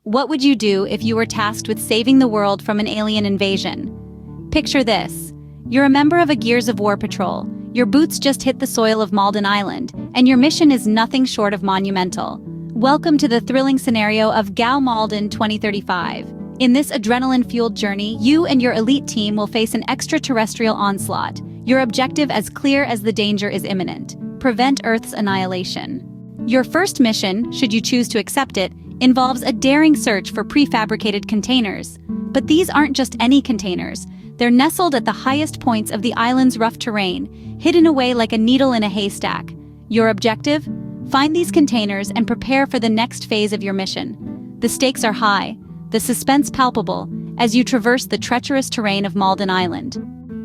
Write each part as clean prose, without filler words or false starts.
What would you do if you were tasked with saving the world from an alien invasion? Picture this. You're a member of a Gears of War patrol. Your boots just hit the soil of Malden Island, and your mission is nothing short of monumental. Welcome to the thrilling scenario of Malden 2035. In this adrenaline-fueled journey, you and your elite team will face an extraterrestrial onslaught. Your objective as clear as the danger is imminent: prevent Earth's annihilation. Your first mission, should you choose to accept it, involves a daring search for prefabricated containers. But these aren't just any containers. They're nestled at the highest points of the island's rough terrain, hidden away like a needle in a haystack. Your objective? Find these containers and prepare for the next phase of your mission. The stakes are high, the suspense palpable, as you traverse the treacherous terrain of Malden Island.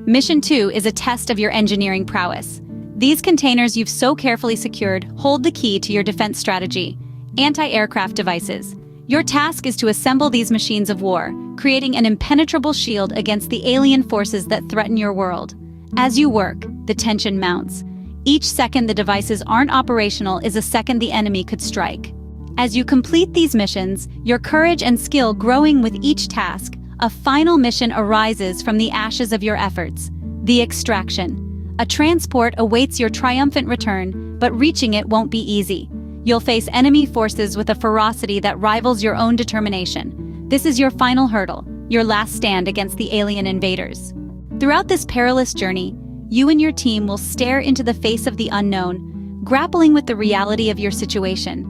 Mission 2 is a test of your engineering prowess. These containers you've so carefully secured hold the key to your defense strategy: anti-aircraft devices. Your task is to assemble these machines of war, creating an impenetrable shield against the alien forces that threaten your world. As you work, the tension mounts. Each second the devices aren't operational is a second the enemy could strike. As you complete these missions, your courage and skill growing with each task, a final mission arises from the ashes of your efforts: the extraction. A transport awaits your triumphant return, but reaching it won't be easy. You'll face enemy forces with a ferocity that rivals your own determination. This is your final hurdle, your last stand against the alien invaders. Throughout this perilous journey, you and your team will stare into the face of the unknown, grappling with the reality of your situation.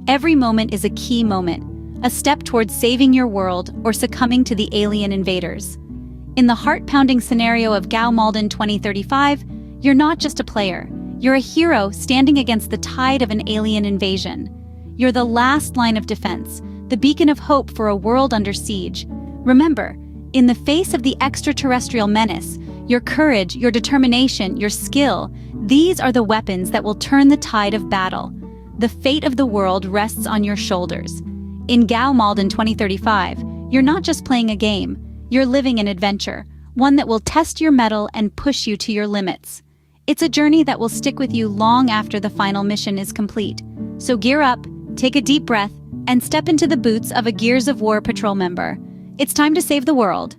Every moment is a key moment, a step towards saving your world or succumbing to the alien invaders. In the heart-pounding scenario of Malden 2035, you're not just a player. You're a hero standing against the tide of an alien invasion. You're the last line of defense, the beacon of hope for a world under siege. Remember, in the face of the extraterrestrial menace, your courage, your determination, your skill, these are the weapons that will turn the tide of battle. The fate of the world rests on your shoulders. In Malden 2035, you're not just playing a game, you're living an adventure, one that will test your mettle and push you to your limits. It's a journey that will stick with you long after the final mission is complete. So gear up, take a deep breath, and step into the boots of a Gears of War patrol member. It's time to save the world.